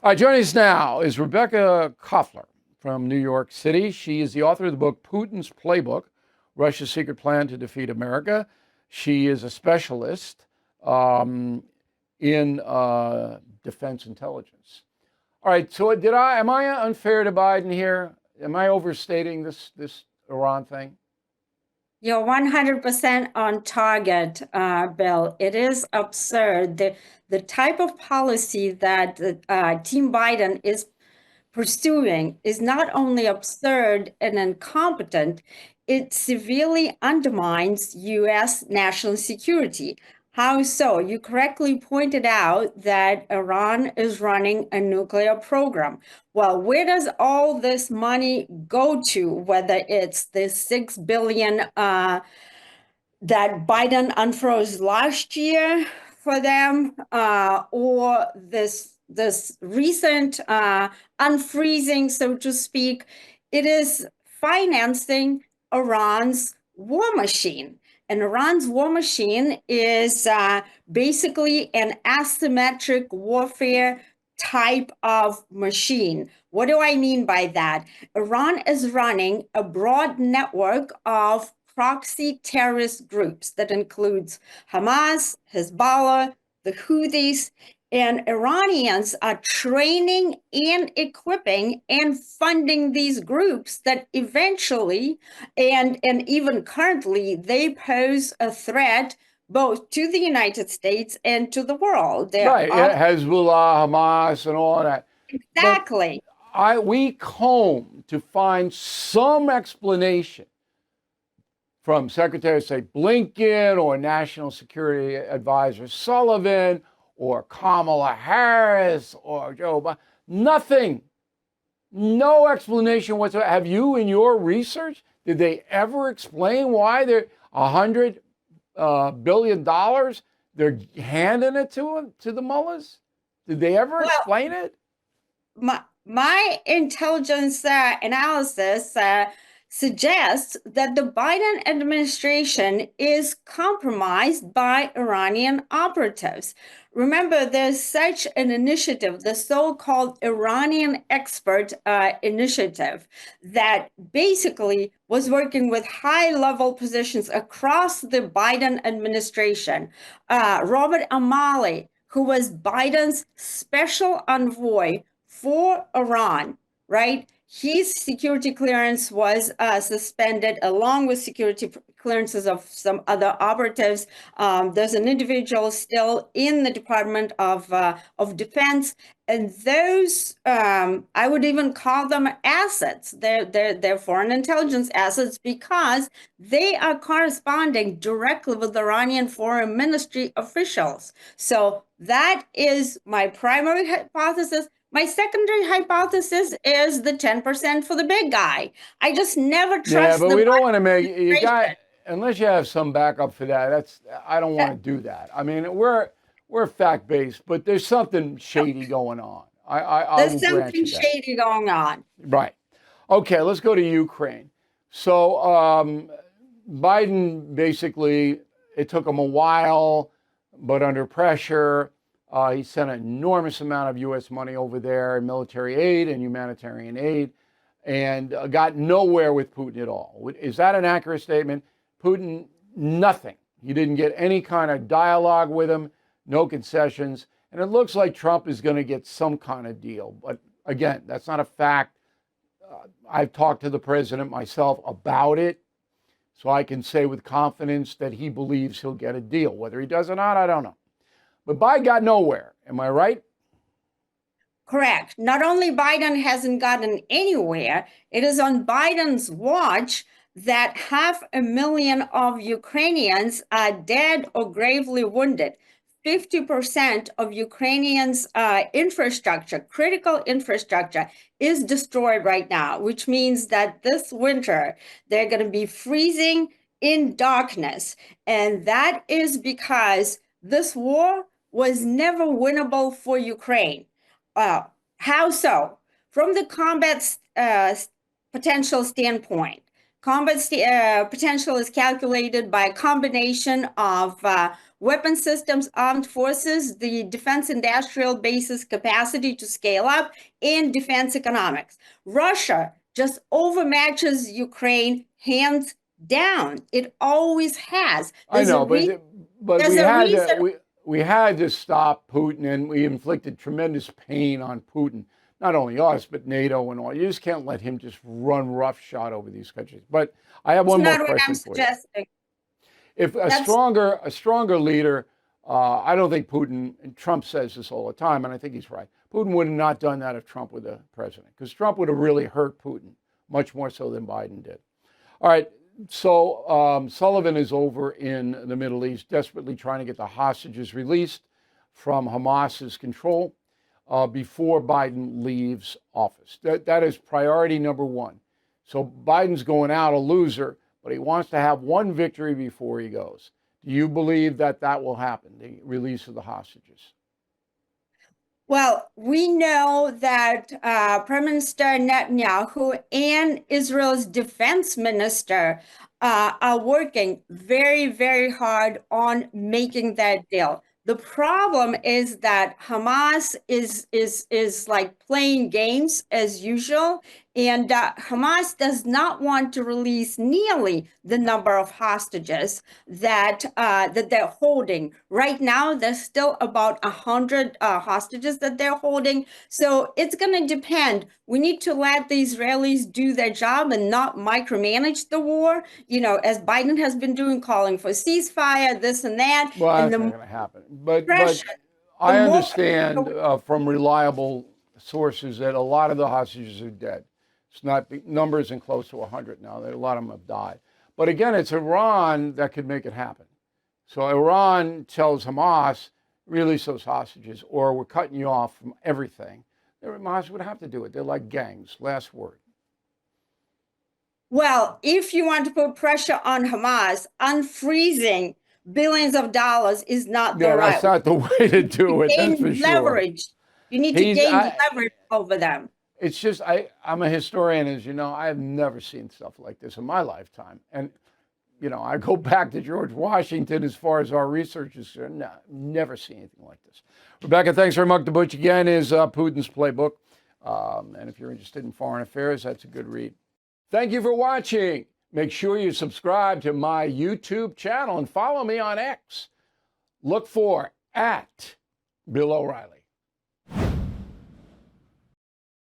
All right, joining us now is Rebekah Koffler from New York City. She is the author of the book Putin's Playbook, Russia's Secret Plan to Defeat America. She is a specialist in defense intelligence. All right, so am I unfair to Biden here? Am I overstating this Iran thing? You're 100% on target, Bill. It is absurd. The type of policy that Team Biden is pursuing is not only absurd and incompetent, it severely undermines U.S. national security. How so? You correctly pointed out that Iran is running a nuclear program. Well, where does all this money go to, whether it's the $6 billion that Biden unfroze last year for them, or this recent unfreezing, so to speak? It is financing Iran's war machine. And Iran's war machine is basically an asymmetric warfare type of machine. What do I mean by that? Iran is running a broad network of proxy terrorist groups that includes Hamas, Hezbollah, the Houthis, and Iranians are training and equipping and funding these groups that eventually and even currently they pose a threat both to the United States and to the world. Right, Hezbollah, Hamas, and all that. But Exactly. we comb to find some explanation from Secretary of State Blinken or National Security Advisor Sullivan or Kamala Harris or Joe Biden. Nothing. No explanation whatsoever. Have you, in your research, did they ever explain why they're $100 billion? They're handing it to the mullahs? Did they ever explain it? My intelligence analysis suggests that the Biden administration is compromised by Iranian operatives. Remember, there's such an initiative, the so-called Iranian Expert Initiative, that basically was working with high-level positions across the Biden administration. Robert Amali, who was Biden's special envoy for Iran, right? His security clearance was suspended along with security clearances of some other operatives. There's an individual still in the Department of Defense, and those I would even call them assets. They're foreign intelligence assets because they are corresponding directly with Iranian foreign ministry officials. So that is my primary hypothesis. My secondary hypothesis is the 10% for the big guy. I just never Yeah, trust but the we don't Biden want to make you got administration. unless you have some backup for that. I don't want to do that. I mean, we're fact based, but there's something shady going on. I will There's grant something you that. shady going on. Right. Okay, let's go to Ukraine. So Biden basically, it took him a while, but under pressure, he sent an enormous amount of U.S. money over there, military aid and humanitarian aid, and got nowhere with Putin at all. Is that an accurate statement? Putin, nothing. You didn't get any kind of dialogue with him, no concessions. And it looks like Trump is going to get some kind of deal. But again, that's not a fact. I've talked to the president myself about it, so I can say with confidence that he believes he'll get a deal. Whether he does or not, I don't know. But Biden got nowhere. Am I right? Correct. Not only Biden hasn't gotten anywhere, it is on Biden's watch that 500,000 of Ukrainians are dead or gravely wounded. 50% of Ukrainians' infrastructure, critical infrastructure, is destroyed right now, which means that this winter they're going to be freezing in darkness. And that is because this war was never winnable for Ukraine. How so? From the combat potential standpoint, Combat potential is calculated by a combination of weapon systems, armed forces, the defense industrial base's capacity to scale up, and defense economics. Russia just overmatches Ukraine hands down. It always has. I know, but There's we a had reason. to we had to stop Putin, and we inflicted tremendous pain on Putin. Not only us, but NATO and all. You just can't let him just run roughshod over these countries. But I have It's one more not what I'm question for you. suggesting. If a stronger leader, I don't think Putin, and Trump says this all the time, and I think he's right. Putin would have not done that if Trump were the president, because Trump would have really hurt Putin much more so than Biden did. All right, so Sullivan is over in the Middle East, desperately trying to get the hostages released from Hamas's control before Biden leaves office. That is priority number one. So Biden's going out a loser, but he wants to have one victory before he goes. Do you believe that that will happen, the release of the hostages? Well, we know that Prime Minister Netanyahu and Israel's defense minister are working very, very hard on making that deal. The problem is that Hamas is like playing games as usual, and Hamas does not want to release nearly the number of hostages that they're holding. Right now, there's still about 100 hostages that they're holding. So it's going to depend. We need to let the Israelis do their job and not micromanage the war, as Biden has been doing, calling for ceasefire, this and that. Well, and that's not going to happen. But I understand from reliable sources that a lot of the hostages are dead. It's not, numbers in close to 100 now. A lot of them have died. But again, it's Iran that could make it happen. So Iran tells Hamas, release those hostages, or we're cutting you off from everything. Hamas would have to do it. They're like gangs. Last word. Well, if you want to put pressure on Hamas, unfreezing billions of dollars is not the right. That's not the way to do it. That's for sure. Leverage. You need to gain leverage over them. It's just, I'm a historian, as you know. I have never seen stuff like this in my lifetime. And, I go back to George Washington as far as our research is concerned. No, never seen anything like this. Rebekah, thanks very much. The book, again, is Putin's Playbook. And if you're interested in foreign affairs, that's a good read. Thank you for watching. Make sure you subscribe to my YouTube channel and follow me on X. Look for @Bill O'Reilly.